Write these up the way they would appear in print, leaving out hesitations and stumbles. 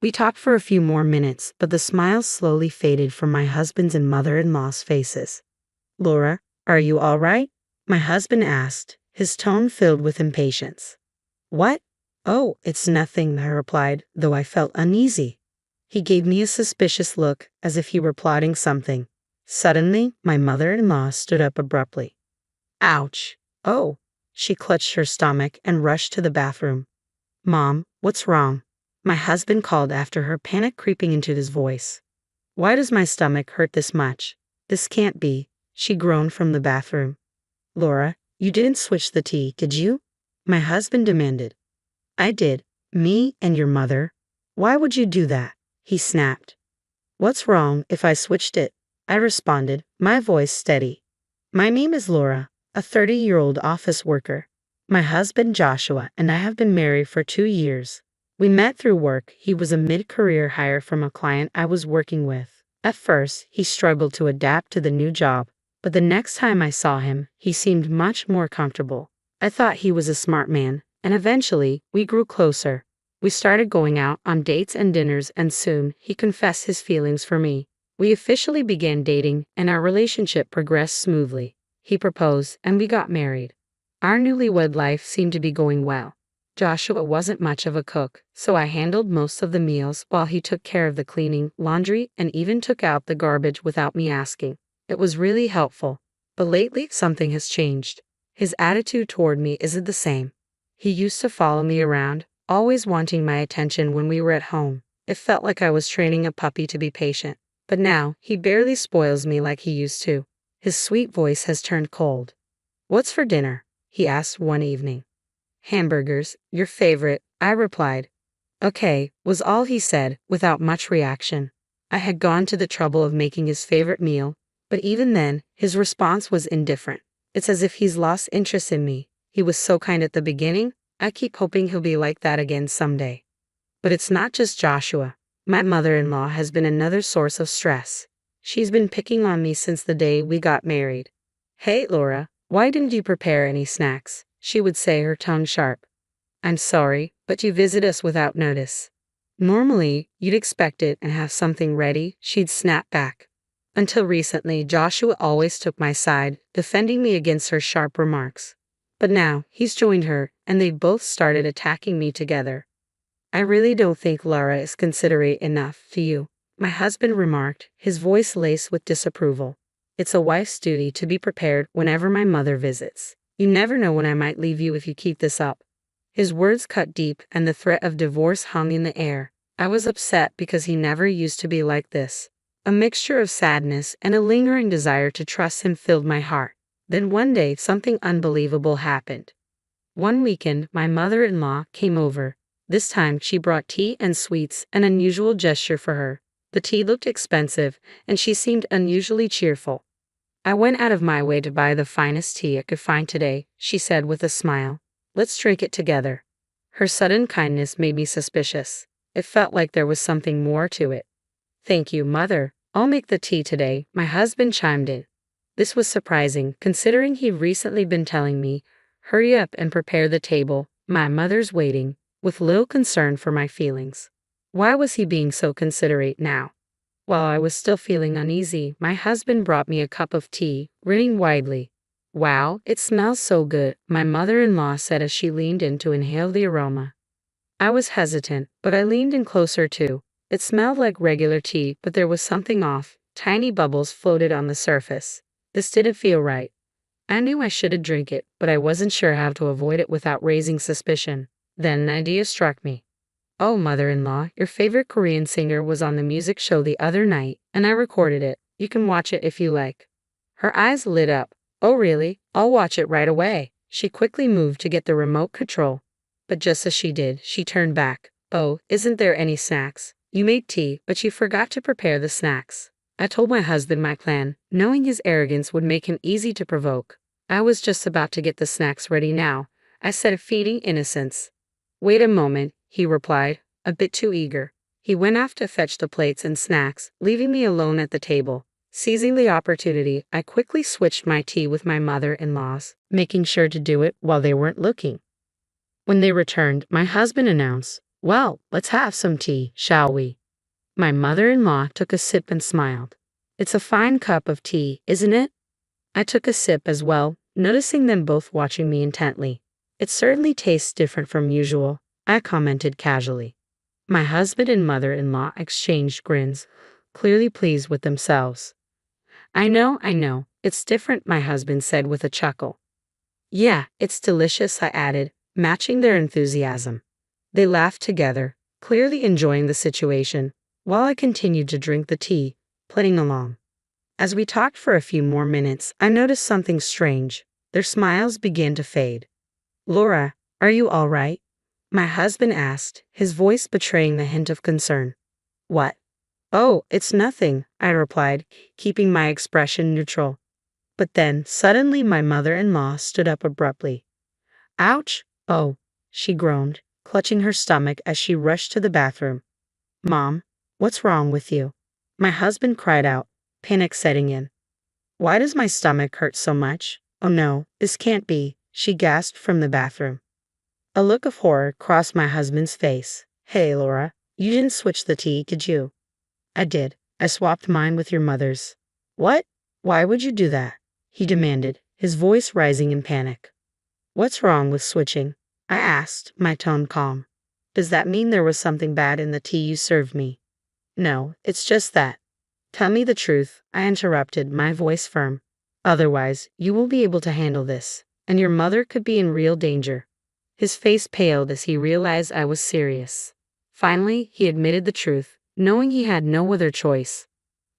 We talked for a few more minutes, but the smiles slowly faded from my husband's and mother-in-law's faces. "Laura, are you all right?" my husband asked, his tone filled with impatience. "What? Oh, it's nothing," I replied, though I felt uneasy. He gave me a suspicious look, as if he were plotting something. Suddenly, my mother-in-law stood up abruptly. "Ouch! Oh!" She clutched her stomach and rushed to the bathroom. "Mom, what's wrong?" my husband called after her, panic creeping into his voice. "Why does my stomach hurt this much? This can't be," she groaned from the bathroom. "Laura, you didn't switch the tea, did you?" my husband demanded. "I did. Me and your mother. Why would you do that?" he snapped. "What's wrong if I switched it?" I responded, my voice steady. "My name is Laura, a 30-year-old office worker. My husband Joshua and I have been married for 2 years. We met through work. He was a mid-career hire from a client I was working with. At first, he struggled to adapt to the new job, but the next time I saw him, he seemed much more comfortable. I thought he was a smart man, and eventually, we grew closer. We started going out on dates and dinners, and soon, he confessed his feelings for me. We officially began dating, and our relationship progressed smoothly. He proposed, and we got married. Our newlywed life seemed to be going well. Joshua wasn't much of a cook, so I handled most of the meals while he took care of the cleaning, laundry, and even took out the garbage without me asking. It was really helpful. But lately, something has changed. His attitude toward me isn't the same. He used to follow me around, always wanting my attention when we were at home. It felt like I was training a puppy to be patient. But now, he barely spoils me like he used to. His sweet voice has turned cold. "What's for dinner?" he asked one evening. "Hamburgers, your favorite," I replied. "Okay," was all he said, without much reaction. I had gone to the trouble of making his favorite meal, but even then, his response was indifferent. It's as if he's lost interest in me. He was so kind at the beginning. I keep hoping he'll be like that again someday. But it's not just Joshua. My mother-in-law has been another source of stress. She's been picking on me since the day we got married. "Hey, Laura, why didn't you prepare any snacks?" she would say, her tongue sharp. "I'm sorry, but you visit us without notice. Normally, you'd expect it and have something ready," she'd snap back. Until recently, Joshua always took my side, defending me against her sharp remarks. But now, he's joined her, and they've both started attacking me together. "I really don't think Laura is considerate enough to you," my husband remarked, his voice laced with disapproval. "It's a wife's duty to be prepared whenever my mother visits. You never know when I might leave you if you keep this up." His words cut deep, and the threat of divorce hung in the air. I was upset because he never used to be like this. A mixture of sadness and a lingering desire to trust him filled my heart. Then one day, something unbelievable happened. One weekend, my mother-in-law came over. This time, she brought tea and sweets, an unusual gesture for her. The tea looked expensive, and she seemed unusually cheerful. "I went out of my way to buy the finest tea I could find today," she said with a smile. "Let's drink it together." Her sudden kindness made me suspicious. It felt like there was something more to it. "Thank you, Mother. I'll make the tea today," my husband chimed in. This was surprising, considering he'd recently been telling me, "Hurry up and prepare the table. My mother's waiting," with little concern for my feelings. Why was he being so considerate now? While I was still feeling uneasy, my husband brought me a cup of tea, grinning widely. "Wow, it smells so good," my mother-in-law said as she leaned in to inhale the aroma. I was hesitant, but I leaned in closer too. It smelled like regular tea, but there was something off. Tiny bubbles floated on the surface. This didn't feel right. I knew I should drink it, but I wasn't sure how to avoid it without raising suspicion. Then an idea struck me. "Oh, mother-in-law, your favorite Korean singer was on the music show the other night, and I recorded it. You can watch it if you like." Her eyes lit up. "Oh really? I'll watch it right away." She quickly moved to get the remote control. But just as she did, she turned back. "Oh, isn't there any snacks? You made tea, but you forgot to prepare the snacks." I told my husband my plan, knowing his arrogance would make him easy to provoke. "I was just about to get the snacks ready now," I said, feeding innocence. "Wait a moment," he replied, a bit too eager. He went off to fetch the plates and snacks, leaving me alone at the table. Seizing the opportunity, I quickly switched my tea with my mother-in-law's, making sure to do it while they weren't looking. When they returned, my husband announced, Well, let's have some tea, shall we? My mother-in-law took a sip and smiled. It's a fine cup of tea, isn't it? I took a sip as well, noticing them both watching me intently. It certainly tastes different from usual, I commented casually. My husband and mother-in-law exchanged grins, clearly pleased with themselves. I know, it's different, my husband said with a chuckle. Yeah, it's delicious, I added, matching their enthusiasm. They laughed together, clearly enjoying the situation, while I continued to drink the tea, playing along. As we talked for a few more minutes, I noticed something strange. Their smiles began to fade. Laura, are you all right? My husband asked, his voice betraying a hint of concern. What? Oh, it's nothing, I replied, keeping my expression neutral. But then, suddenly, my mother-in-law stood up abruptly. Ouch! Oh, she groaned, clutching her stomach as she rushed to the bathroom. Mom, what's wrong with you? My husband cried out, panic setting in. Why does my stomach hurt so much? Oh no, this can't be, she gasped from the bathroom. A look of horror crossed my husband's face. Hey, Laura, you didn't switch the tea, did you? I did. I swapped mine with your mother's. What? Why would you do that? He demanded, his voice rising in panic. What's wrong with switching? I asked, my tone calm. Does that mean there was something bad in the tea you served me? No, it's just that. Tell me the truth, I interrupted, my voice firm. Otherwise, you won't be able to handle this, and your mother could be in real danger. His face paled as he realized I was serious. Finally, he admitted the truth, knowing he had no other choice.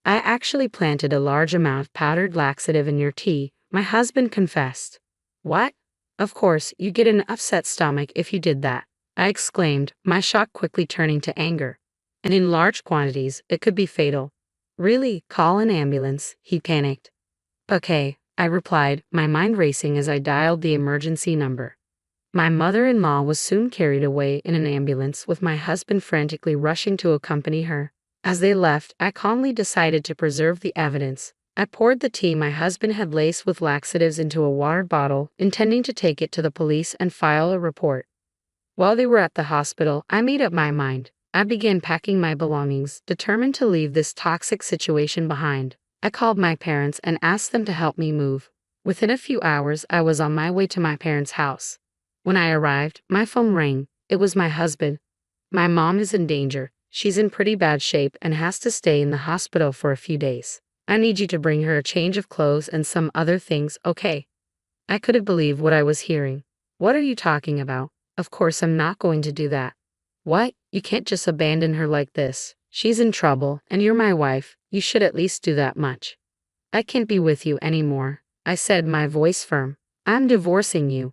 I actually planted a large amount of powdered laxative in your tea, my husband confessed. What? Of course, you get an upset stomach if you did that, I exclaimed, my shock quickly turning to anger. And in large quantities, it could be fatal. Really, call an ambulance, he panicked. Okay, I replied, my mind racing as I dialed the emergency number. My mother-in-law was soon carried away in an ambulance with my husband frantically rushing to accompany her. As they left, I calmly decided to preserve the evidence. I poured the tea my husband had laced with laxatives into a water bottle, intending to take it to the police and file a report. While they were at the hospital, I made up my mind. I began packing my belongings, determined to leave this toxic situation behind. I called my parents and asked them to help me move. Within a few hours, I was on my way to my parents' house. When I arrived, my phone rang. It was my husband. My mom is in danger. She's in pretty bad shape and has to stay in the hospital for a few days. I need you to bring her a change of clothes and some other things, okay? I couldn't believe what I was hearing. What are you talking about? Of course I'm not going to do that. What? You can't just abandon her like this. She's in trouble, and you're my wife. You should at least do that much. I can't be with you anymore, I said, my voice firm. I'm divorcing you.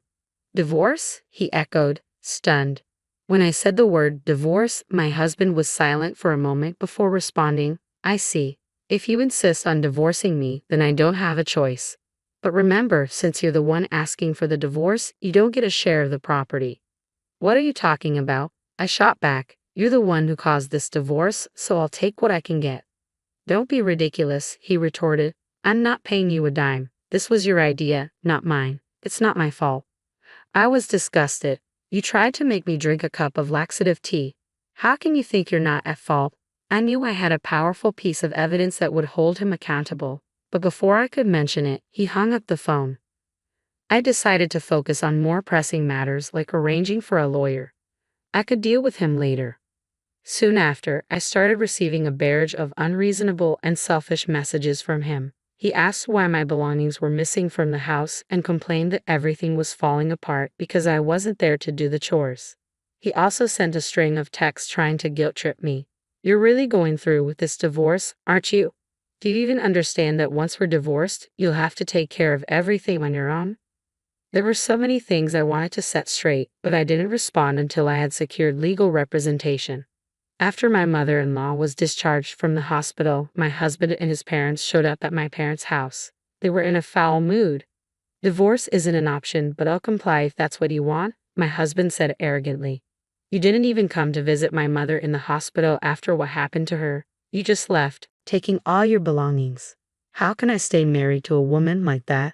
Divorce? He echoed, stunned. When I said the word divorce, my husband was silent for a moment before responding, I see. If you insist on divorcing me, then I don't have a choice. But remember, since you're the one asking for the divorce, you don't get a share of the property. What are you talking about? I shot back. You're the one who caused this divorce, so I'll take what I can get. Don't be ridiculous, he retorted. I'm not paying you a dime. This was your idea, not mine. It's not my fault. I was disgusted. You tried to make me drink a cup of laxative tea. How can you think you're not at fault? I knew I had a powerful piece of evidence that would hold him accountable, but before I could mention it, he hung up the phone. I decided to focus on more pressing matters like arranging for a lawyer. I could deal with him later. Soon after, I started receiving a barrage of unreasonable and selfish messages from him. He asked why my belongings were missing from the house and complained that everything was falling apart because I wasn't there to do the chores. He also sent a string of texts trying to guilt-trip me. You're really going through with this divorce, aren't you? Do you even understand that once we're divorced, you'll have to take care of everything on your own? There were so many things I wanted to set straight, but I didn't respond until I had secured legal representation. After my mother-in-law was discharged from the hospital, my husband and his parents showed up at my parents' house. They were in a foul mood. Divorce isn't an option, but I'll comply if that's what you want, my husband said arrogantly. You didn't even come to visit my mother in the hospital after what happened to her. You just left, taking all your belongings. How can I stay married to a woman like that?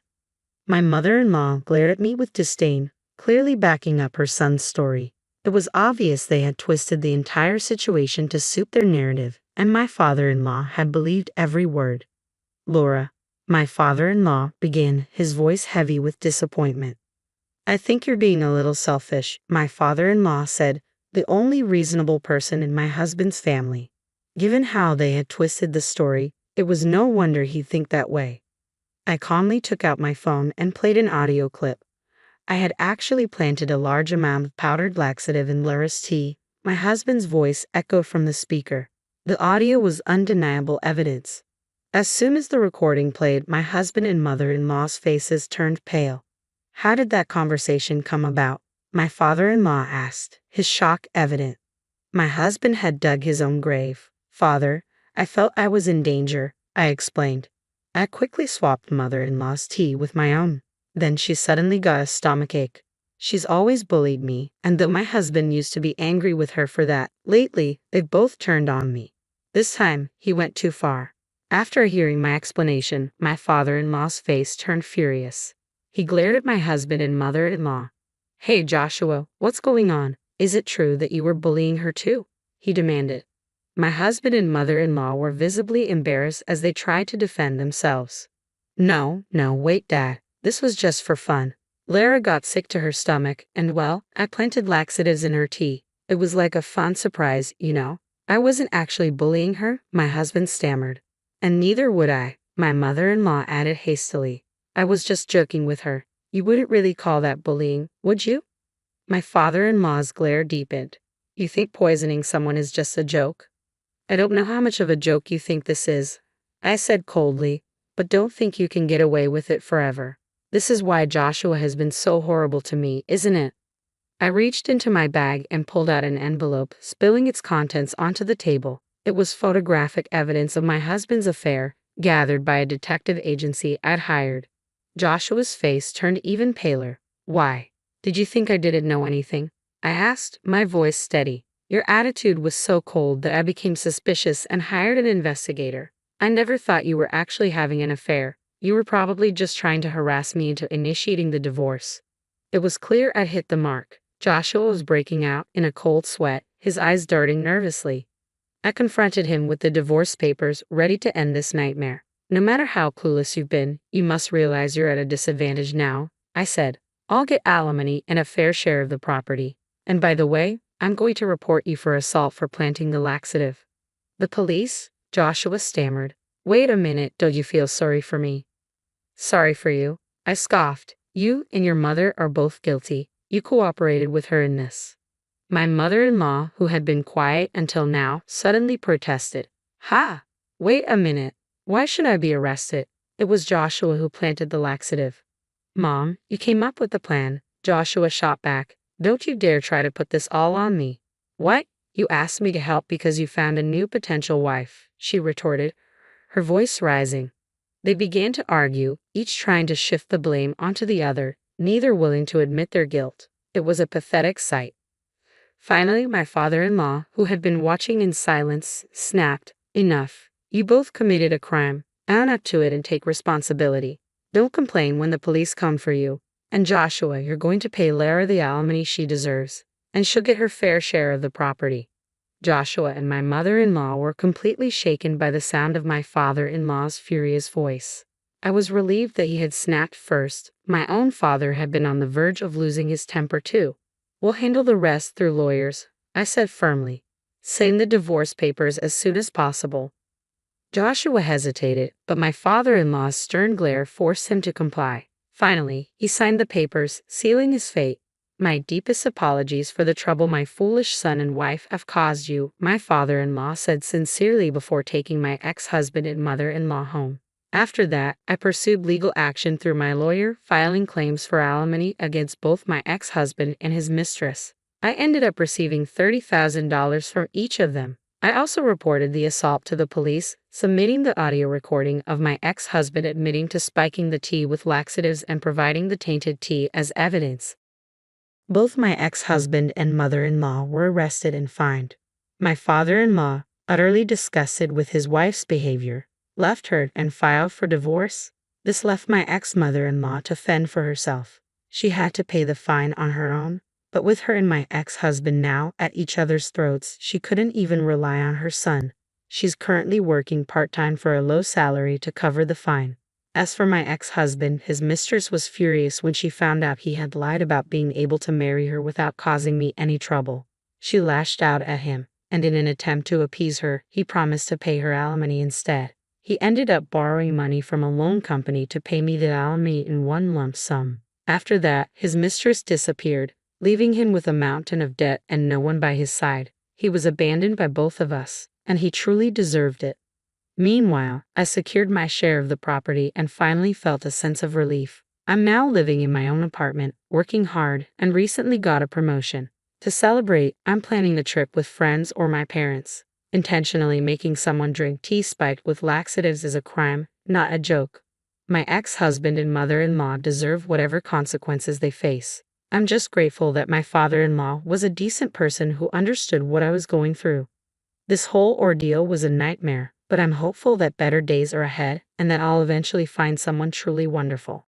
My mother-in-law glared at me with disdain, clearly backing up her son's story. It was obvious they had twisted the entire situation to suit their narrative, and my father-in-law had believed every word. Laura, my father-in-law began, his voice heavy with disappointment. I think you're being a little selfish, my father-in-law said, the only reasonable person in my husband's family. Given how they had twisted the story, it was no wonder he'd think that way. I calmly took out my phone and played an audio clip. I had actually planted a large amount of powdered laxative in Laura's tea. My husband's voice echoed from the speaker. The audio was undeniable evidence. As soon as the recording played, my husband and mother-in-law's faces turned pale. How did that conversation come about? My father-in-law asked, his shock evident. My husband had dug his own grave. Father, I felt I was in danger, I explained. I quickly swapped mother-in-law's tea with my own. Then she suddenly got a stomachache. She's always bullied me, and though my husband used to be angry with her for that, lately, they've both turned on me. This time, he went too far. After hearing my explanation, my father-in-law's face turned furious. He glared at my husband and mother-in-law. Hey Joshua, what's going on? Is it true that you were bullying her too? He demanded. My husband and mother-in-law were visibly embarrassed as they tried to defend themselves. No, wait Dad, this was just for fun. Lara got sick to her stomach and well, I planted laxatives in her tea. It was like a fun surprise, you know. I wasn't actually bullying her, my husband stammered. And neither would I, my mother-in-law added hastily. I was just joking with her. You wouldn't really call that bullying, would you? My father-in-law's glare deepened. You think poisoning someone is just a joke? I don't know how much of a joke you think this is, I said coldly, but don't think you can get away with it forever. This is why Joshua has been so horrible to me, isn't it? I reached into my bag and pulled out an envelope, spilling its contents onto the table. It was photographic evidence of my husband's affair, gathered by a detective agency I'd hired. Joshua's face turned even paler. Why? Did you think I didn't know anything? I asked, my voice steady. Your attitude was so cold that I became suspicious and hired an investigator. I never thought you were actually having an affair. You were probably just trying to harass me into initiating the divorce. It was clear I'd hit the mark. Joshua was breaking out in a cold sweat, his eyes darting nervously. I confronted him with the divorce papers, ready to end this nightmare. No matter how clueless you've been, you must realize you're at a disadvantage now, I said. I'll get alimony and a fair share of the property. And by the way, I'm going to report you for assault for planting the laxative. The police? Joshua stammered. Wait a minute, don't you feel sorry for me? Sorry for you, I scoffed. You and your mother are both guilty. You cooperated with her in this. My mother-in-law, who had been quiet until now, suddenly protested. Ha! Wait a minute. Why should I be arrested? It was Joshua who planted the laxative. Mom, you came up with the plan, Joshua shot back. Don't you dare try to put this all on me. What? You asked me to help because you found a new potential wife, she retorted, her voice rising. They began to argue, each trying to shift the blame onto the other, neither willing to admit their guilt. It was a pathetic sight. Finally, my father-in-law, who had been watching in silence, snapped, Enough. You both committed a crime. Own up to it and take responsibility. Don't complain when the police come for you. And Joshua, you're going to pay Lara the alimony she deserves. And she'll get her fair share of the property. Joshua and my mother-in-law were completely shaken by the sound of my father-in-law's furious voice. I was relieved that he had snapped first. My own father had been on the verge of losing his temper too. We'll handle the rest through lawyers, I said firmly. Sign the divorce papers as soon as possible. Joshua hesitated, but my father-in-law's stern glare forced him to comply. Finally, he signed the papers, sealing his fate. My deepest apologies for the trouble my foolish son and wife have caused you, my father-in-law said sincerely before taking my ex-husband and mother-in-law home. After that, I pursued legal action through my lawyer, filing claims for alimony against both my ex-husband and his mistress. I ended up receiving $30,000 from each of them. I also reported the assault to the police, submitting the audio recording of my ex-husband admitting to spiking the tea with laxatives and providing the tainted tea as evidence. Both my ex-husband and mother-in-law were arrested and fined. My father-in-law, utterly disgusted with his wife's behavior, left her and filed for divorce. This left my ex-mother-in-law to fend for herself. She had to pay the fine on her own. But with her and my ex-husband now at each other's throats, she couldn't even rely on her son. She's currently working part-time for a low salary to cover the fine. As for my ex-husband, his mistress was furious when she found out he had lied about being able to marry her without causing me any trouble. She lashed out at him, and in an attempt to appease her, he promised to pay her alimony instead. He ended up borrowing money from a loan company to pay me the alimony in one lump sum. After that, his mistress disappeared, leaving him with a mountain of debt and no one by his side. He was abandoned by both of us, and he truly deserved it. Meanwhile, I secured my share of the property and finally felt a sense of relief. I'm now living in my own apartment, working hard, and recently got a promotion. To celebrate, I'm planning a trip with friends or my parents. Intentionally making someone drink tea spiked with laxatives is a crime, not a joke. My ex-husband and mother-in-law deserve whatever consequences they face. I'm just grateful that my father-in-law was a decent person who understood what I was going through. This whole ordeal was a nightmare, but I'm hopeful that better days are ahead and that I'll eventually find someone truly wonderful.